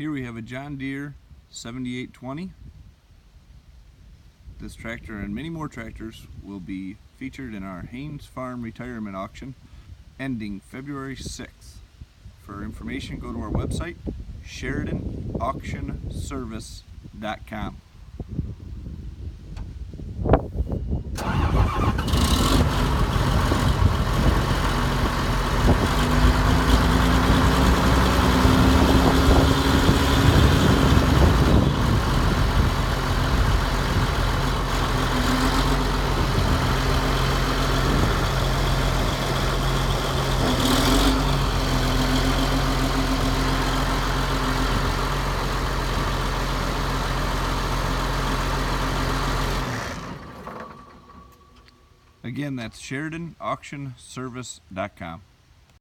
Here we have a John Deere 7820. This tractor and many more tractors will be featured in our Haynes Farm retirement auction ending February 6th. For information, go to our website, SheridanAuctionService.com. Again, that's SheridanAuctionService.com.